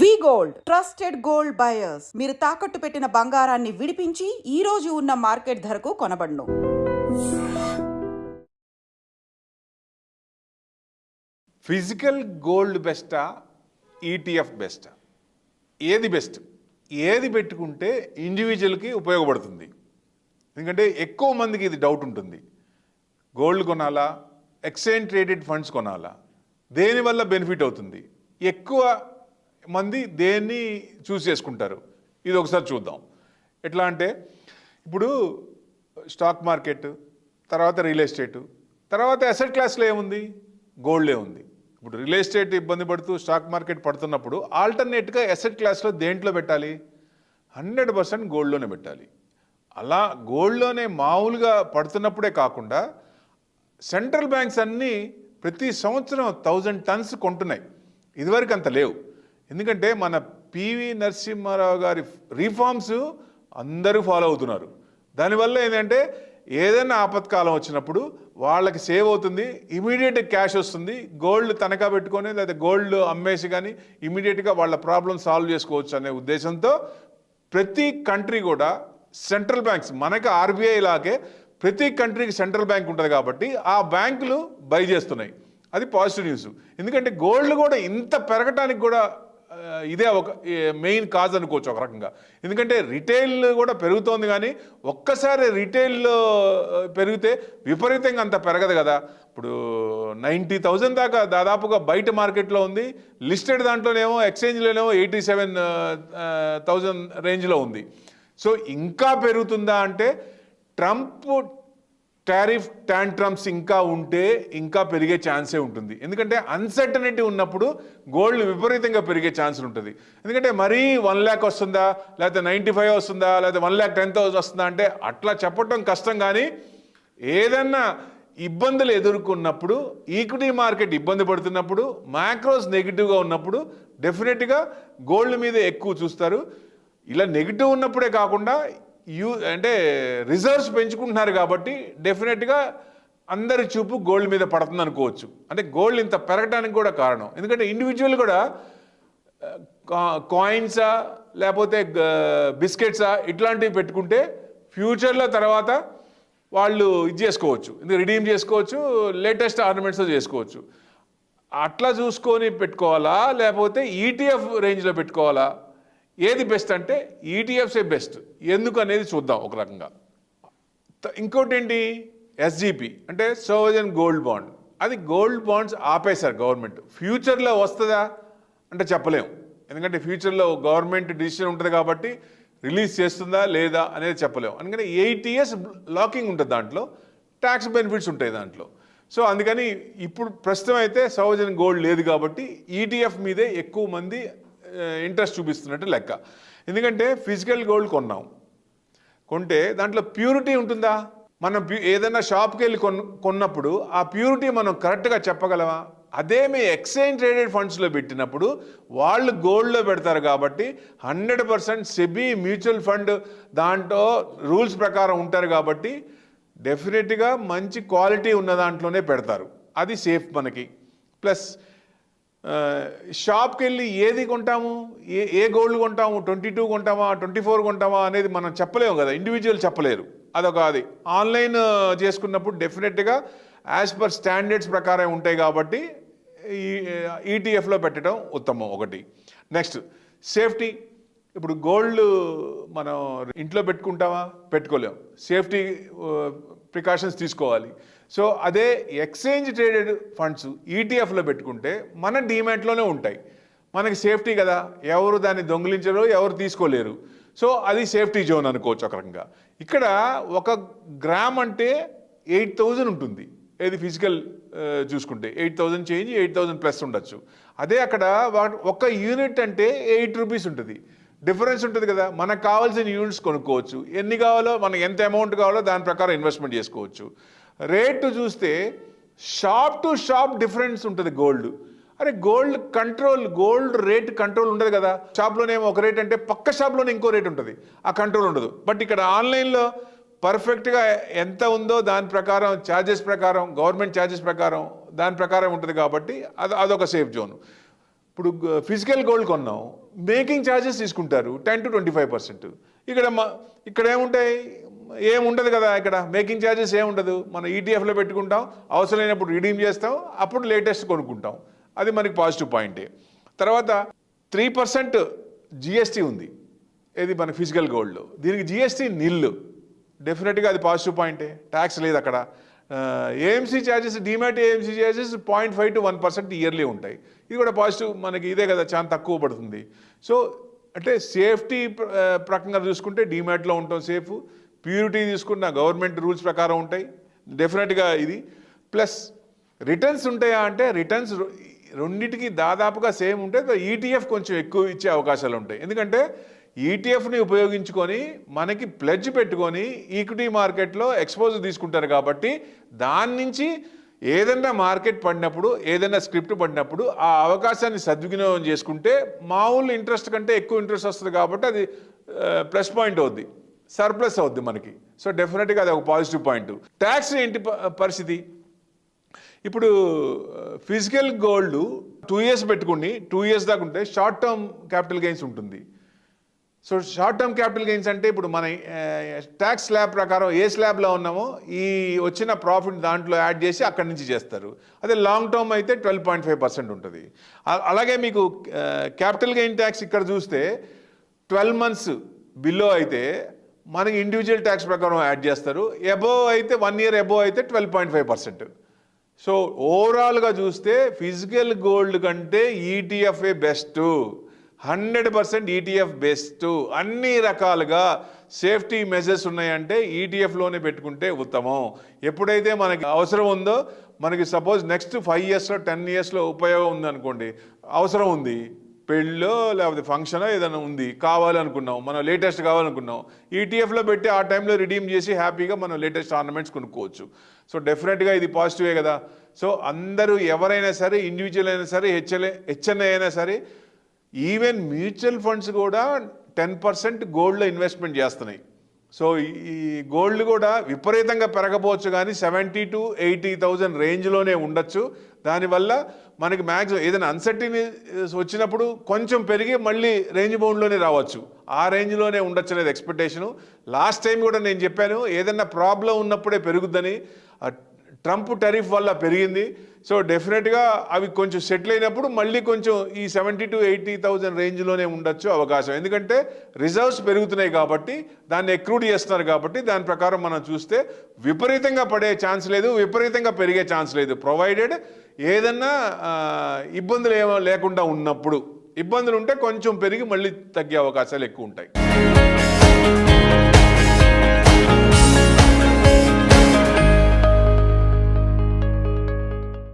వి gold trusted gold buyers మీరు తాకట్టు పెట్టిన బంగారాన్ని విడిపించి ఈ రోజు ఉన్న మార్కెట్ ధరకు కొనబడును. ఫిజికల్ గోల్డ్ బెస్టా, ఈటీఎఫ్ బెస్టా? ఏది బెస్ట్? ఏది పెట్టుకుంటే ఇండివిజువల్కి ఉపయోగపడుతుంది? ఎందుకంటే ఎక్కువ మందికి ఇది డౌట్ ఉంటుంది. గోల్డ్ కొనాలా, ఎక్స్చేంజ్ ట్రేడెడ్ ఫండ్స్ కొనాలా, దేనివల్ల బెనిఫిట్ అవుతుంది? ఎక్కువ మంది దేన్ని చూస్ చేసుకుంటారు? ఇది ఒకసారి చూద్దాం. ఎట్లా అంటే ఇప్పుడు స్టాక్ మార్కెట్, తర్వాత రియల్ ఎస్టేటు, తర్వాత అసెట్ క్లాస్లో ఏముంది? గోల్డే ఉంది. ఇప్పుడు రియల్ ఎస్టేట్ ఇబ్బంది పడుతూ స్టాక్ మార్కెట్ పడుతున్నప్పుడు ఆల్టర్నేట్గా అసెట్ క్లాస్లో దేంట్లో పెట్టాలి? 100% గోల్డ్లోనే పెట్టాలి. అలా గోల్డ్లోనే మామూలుగా పడుతున్నప్పుడే కాకుండా సెంట్రల్ బ్యాంక్స్ అన్నీ ప్రతి సంవత్సరం 1000 టన్స్ కొంటున్నాయి. ఇదివరకు అంత లేవు. ఎందుకంటే మన పివి నరసింహారావు గారి రిఫార్మ్స్ అందరూ ఫాలో అవుతున్నారు. దానివల్ల ఏంటంటే ఏదైనా ఆపత్కాలం వచ్చినప్పుడు వాళ్ళకి సేవ్ అవుతుంది, ఇమీడియట్ క్యాష్ వస్తుంది. గోల్డ్ తనఖా పెట్టుకొని లేదా గోల్డ్ అమ్మేసి కానీ ఇమీడియట్గా వాళ్ళ ప్రాబ్లం సాల్వ్ చేసుకోవచ్చు అనే ఉద్దేశంతో ప్రతి కంట్రీ కూడా సెంట్రల్ బ్యాంక్స్, మనకి ఆర్బీఐ లాగే ప్రతి కంట్రీకి సెంట్రల్ బ్యాంక్ ఉంటుంది కాబట్టి ఆ బ్యాంకులు బై చేస్తున్నాయి. అది పాజిటివ్ న్యూస్. ఎందుకంటే గోల్డ్ కూడా ఇంత పెరగటానికి కూడా ఇదే ఒక మెయిన్ కాజ్ అనుకోవచ్చు ఒక రకంగా. ఎందుకంటే రిటైల్ కూడా పెరుగుతోంది, కానీ ఒక్కసారి రిటైల్ పెరిగితే విపరీతంగా అంత పెరగదు కదా. ఇప్పుడు 90,000 దాకా దాదాపుగా బయట మార్కెట్లో ఉంది. లిస్టెడ్ దాంట్లోనేమో ఎక్స్చేంజ్లోనేమో 87,000 రేంజ్లో ఉంది. సో ఇంకా పెరుగుతుందా అంటే ట్రంప్ టారిఫ్ ట్యాంట్రమ్స్ ఇంకా ఉంటే ఇంకా పెరిగే ఛాన్సే ఉంటుంది. ఎందుకంటే అన్సర్టనిటీ ఉన్నప్పుడు గోల్డ్ విపరీతంగా పెరిగే ఛాన్స్ ఉంటుంది. ఎందుకంటే మరీ 1 lakh వస్తుందా, లేకపోతే 95 వస్తుందా, లేకపోతే 1,10,000 వస్తుందా అంటే అట్లా చెప్పడం కష్టం. కానీ ఏదన్నా ఇబ్బందులు ఎదుర్కొన్నప్పుడు, ఈక్విటీ మార్కెట్ ఇబ్బంది పడుతున్నప్పుడు, మ్యాక్రోస్ నెగిటివ్గా ఉన్నప్పుడు డెఫినెట్గా గోల్డ్ మీద ఎక్కువ చూస్తారు. ఇలా నెగిటివ్ ఉన్నప్పుడే కాకుండా అంటే రిజర్వ్స్ పెంచుకుంటున్నారు కాబట్టి డెఫినెట్గా అందరి చూపు గోల్డ్ మీద పడుతుంది అనుకోవచ్చు. అంటే గోల్డ్ ఇంత పెరగడానికి కూడా కారణం ఎందుకంటే ఇండివిజువల్ కూడా కాయిన్సా లేకపోతే బిస్కెట్సా ఇట్లాంటివి పెట్టుకుంటే ఫ్యూచర్లో తర్వాత వాళ్ళు ఇది చేసుకోవచ్చు, రిడీమ్ చేసుకోవచ్చు, లేటెస్ట్ ఆర్నమెంట్స్ చేసుకోవచ్చు. అట్లా చూసుకొని పెట్టుకోవాలా లేకపోతే ఈటీఎఫ్ రేంజ్లో పెట్టుకోవాలా? ఏది బెస్ట్ అంటే ఈటీఎఫ్సే బెస్ట్. ఎందుకు అనేది చూద్దాం ఒక రకంగా. ఇంకోటి ఏంటి? ఎస్జిపి అంటే సోవరెన్ గోల్డ్ బాండ్. అది గోల్డ్ బాండ్స్ ఆపేశారు గవర్నమెంట్. ఫ్యూచర్లో వస్తుందా అంటే చెప్పలేము. ఎందుకంటే ఫ్యూచర్లో గవర్నమెంట్ డిసిషన్ ఉంటుంది కాబట్టి రిలీజ్ చేస్తుందా లేదా అనేది చెప్పలేము. అందుకని 8 years లాకింగ్ ఉంటుంది, దాంట్లో ట్యాక్స్ బెనిఫిట్స్ ఉంటాయి దాంట్లో. సో అందుకని ఇప్పుడు ప్రస్తుతం అయితే సోవరెన్ గోల్డ్ లేదు కాబట్టి ఈటీఎఫ్ మీదే ఎక్కువ మంది ఇంట్రెస్ట్ చూపిస్తున్నట్టు లెక్క. ఎందుకంటే ఫిజికల్ గోల్డ్ కొంటే దాంట్లో ప్యూరిటీ ఉంటుందా? మనం ఏదైనా షాప్కి వెళ్ళి కొన్నప్పుడు ఆ ప్యూరిటీ మనం కరెక్ట్గా చెప్పగలమా? అదే మీ ఎక్స్చేంజ్ ట్రేడెడ్ ఫండ్స్లో పెట్టినప్పుడు వాళ్ళు గోల్డ్లో పెడతారు కాబట్టి 100% సెబీ మ్యూచువల్ ఫండ్ దాంట్లో రూల్స్ ప్రకారం ఉంటారు కాబట్టి డెఫినెట్గా మంచి క్వాలిటీ ఉన్న దాంట్లోనే పెడతారు. అది సేఫ్ మనకి. ప్లస్ షాప్కి వెళ్ళి ఏది కొంటాము, ఏ గోల్డ్ కొంటాము, 22 కొంటామా 24 కొంటామా అనేది మనం చెప్పలేము కదా, ఇండివిజువల్ చెప్పలేరు. అది ఆన్లైన్ చేసుకున్నప్పుడు డెఫినెట్గా యాజ్ పర్ స్టాండర్డ్స్ ప్రకారం ఉంటాయి కాబట్టి ఈటీఎఫ్లో పెట్టడం ఉత్తమం ఒకటి. Next safety. ఇప్పుడు గోల్డ్ మనం ఇంట్లో పెట్టుకుంటామా? పెట్టుకోలేము. సేఫ్టీ ప్రికాషన్స్ తీసుకోవాలి. సో అదే ఎక్స్చేంజ్ ట్రేడెడ్ ఫండ్స్ ఈటీఎఫ్లో పెట్టుకుంటే మన డీమ్యాట్లోనే ఉంటాయి, మనకి సేఫ్టీ కదా, ఎవరు దాన్ని దొంగిలించరు, ఎవరు తీసుకోలేరు. సో అది సేఫ్టీ జోన్ అనుకోవచ్చు ఒక రకంగా. ఇక్కడ 1 గ్రామ్ అంటే 8,000 ఉంటుంది. ఏది ఫిజికల్ చూసుకుంటే 8,000 చేంజ్, 8,000 ప్లస్ ఉండొచ్చు. అదే అక్కడ 1 యూనిట్ అంటే 8 రూపీస్ ఉంటుంది. డిఫరెన్స్ ఉంటుంది కదా. మనకు కావాల్సిన యూనిట్స్ కొనుక్కోవచ్చు, ఎన్ని కావాలో మనకు ఎంత అమౌంట్ కావాలో దాని ప్రకారం ఇన్వెస్ట్మెంట్ చేసుకోవచ్చు. రేటు చూస్తే షాప్ టు షాప్ డిఫరెన్స్ ఉంటుంది గోల్డ్. అరే గోల్డ్ రేట్ కంట్రోల్ ఉండదు కదా. షాప్లోనేమో ఒక రేట్ అంటే పక్క షాప్లోనే ఇంకో రేట్ ఉంటుంది, ఆ కంట్రోల్ ఉండదు. బట్ ఇక్కడ ఆన్లైన్లో పర్ఫెక్ట్గా ఎంత ఉందో దాని ప్రకారం ఛార్జెస్ ప్రకారం, గవర్నమెంట్ ఛార్జెస్ ప్రకారం దాని ప్రకారం ఉంటుంది కాబట్టి అదొక సేఫ్ జోన్. ఇప్పుడు ఫిజికల్ గోల్డ్ కొన్నాం, మేకింగ్ ఛార్జెస్ తీసుకుంటారు 10 to 25%. ఇక్కడ ఏముంటాయి, ఏముండదు కదా, ఇక్కడ మేకింగ్ ఛార్జెస్ ఏముండదు. మనం ఈటీఎఫ్లో పెట్టుకుంటాం, అవసరమైనప్పుడు రిడీమ్ చేస్తాం, అప్పుడు లేటెస్ట్ కొనుక్కుంటాం. అది మనకి పాజిటివ్ పాయింటే. తర్వాత 3% జిఎస్టీ ఉంది ఏది మన ఫిజికల్ గోల్డ్లో. దీనికి జిఎస్టీ నిల్లు, డెఫినెట్గా అది పాజిటివ్ పాయింటే, ట్యాక్స్ లేదు అక్కడ. AMC charges, demat AMC charges 0.5 to 1% yearly ఉంటాయి. ఇది కూడా పాజిటివ్ మనకి, ఇదే కదా చాలా తక్కువ పడుతుంది. సో అంటే సేఫ్టీ ప్రకంగా చూసుకుంటే డిమాట్లో ఉంటాం సేఫ్. ప్యూరిటీ తీసుకున్న గవర్నమెంట్ రూల్స్ ప్రకారం ఉంటాయి డెఫినెట్గా ఇది. ప్లస్ రిటర్న్స్ ఉంటాయా అంటే రిటర్న్స్ రెండింటికి దాదాపుగా సేమ్ ఉంటే ఈటీఎఫ్ కొంచెం ఎక్కువ ఇచ్చే అవకాశాలు ఉంటాయి. ఎందుకంటే ఈటీఎఫ్ని ఉపయోగించుకొని మనకి ప్లెడ్జ్ పెట్టుకొని ఈక్విటీ మార్కెట్లో ఎక్స్పోజ్ తీసుకుంటారు కాబట్టి దాని నుంచి ఏదైనా మార్కెట్ పడినప్పుడు, ఏదైనా స్క్రిప్ట్ పడినప్పుడు ఆ అవకాశాన్ని సద్వినియోగం చేసుకుంటే మామూలు ఇంట్రెస్ట్ కంటే ఎక్కువ ఇంట్రెస్ట్ వస్తుంది కాబట్టి అది ప్లస్ పాయింట్ అవుద్ది, సర్ప్లస్ అవుద్ది మనకి. సో డెఫినెట్గా అది ఒక పాజిటివ్ పాయింట్. ట్యాక్స్ ఏంటి పరిస్థితి? ఇప్పుడు ఫిజికల్ గోల్డ్ 2 years పెట్టుకుని 2 years దాకా ఉంటే షార్ట్ టర్మ్ క్యాపిటల్ గెయిన్స్ ఉంటుంది. So short term capital gains అంటే ఇప్పుడు మన ట్యాక్స్ స్లాబ్ ప్రకారం ఏ స్లాబ్లో ఉన్నామో ఈ వచ్చిన ప్రాఫిట్ దాంట్లో యాడ్ చేసి అక్కడి నుంచి చేస్తారు. అదే లాంగ్ టర్మ్ అయితే 12.5% ఉంటుంది. అలాగే మీకు క్యాపిటల్ గెయిన్ ట్యాక్స్ ఇక్కడ చూస్తే 12 months బిలో అయితే మనకి ఇండివిజువల్ ట్యాక్స్ ప్రకారం యాడ్ చేస్తారు. అబోవ్ అయితే 1 year అబోవ్ అయితే 12.5%. సో ఓవరాల్గా చూస్తే ఫిజికల్ గోల్డ్ కంటే ఈటీఎఫ్ఏ బెస్ట్, 100% ఈటీఎఫ్ బెస్ట్. అన్ని రకాలుగా సేఫ్టీ మెజర్స్ ఉన్నాయంటే ఈటీఎఫ్లోనే పెట్టుకుంటే ఉత్తమం. ఎప్పుడైతే మనకి అవసరం ఉందో, మనకి సపోజ్ నెక్స్ట్ 5 yearsలో 10 yearsలో ఉపయోగం ఉందనుకోండి, అవసరం ఉంది, పెళ్ళో లేకపోతే ఫంక్షనో ఏదైనా ఉంది, కావాలనుకున్నాం, మనం లేటెస్ట్ కావాలనుకున్నాం, ఈటీఎఫ్లో పెట్టి ఆ టైంలో రిడీమ్ చేసి హ్యాపీగా మనం లేటెస్ట్ ఆర్నమెంట్స్ కొనుక్కోవచ్చు. సో డెఫినెట్గా ఇది పాజిటివే కదా. సో అందరూ ఎవరైనా సరే, ఇండివిజువల్ అయినా సరే, హెచ్ఎన్ఐ అయినా సరే, ఈవెన్ మ్యూచువల్ ఫండ్స్ కూడా 10% గోల్డ్లో ఇన్వెస్ట్మెంట్ చేస్తున్నాయి. సో ఈ గోల్డ్ కూడా విపరీతంగా పెరగపోవచ్చు కానీ 70 to 80,000 రేంజ్లోనే ఉండొచ్చు. దానివల్ల మనకి మ్యాక్సిమం ఏదైనా అన్సర్టినీ వచ్చినప్పుడు కొంచెం పెరిగి మళ్ళీ రేంజ్ బౌండ్లోనే రావచ్చు, ఆ రేంజ్లోనే ఉండొచ్చు అనేది ఎక్స్పెక్టేషను. లాస్ట్ టైం కూడా నేను చెప్పాను ఏదైనా ప్రాబ్లం ఉన్నప్పుడే పెరుగుద్దని. ట్రంప్ టెరిఫ్ వల్ల పెరిగింది. సో డెఫినెట్గా అవి కొంచెం సెటిల్ అయినప్పుడు మళ్ళీ కొంచెం ఈ 70 to 80,000 రేంజ్లోనే ఉండొచ్చు అవకాశం. ఎందుకంటే రిజర్వ్స్ పెరుగుతున్నాయి కాబట్టి, దాన్ని ఎక్రూడ్ చేస్తున్నారు కాబట్టి, దాని ప్రకారం మనం చూస్తే విపరీతంగా పడే ఛాన్స్ లేదు, విపరీతంగా పెరిగే ఛాన్స్ లేదు. ప్రొవైడెడ్ ఏదన్నా ఇబ్బందులు ఏమో లేకుండా ఉన్నప్పుడు. ఇబ్బందులు ఉంటే కొంచెం పెరిగి మళ్ళీ తగ్గే అవకాశాలు ఎక్కువ ఉంటాయి.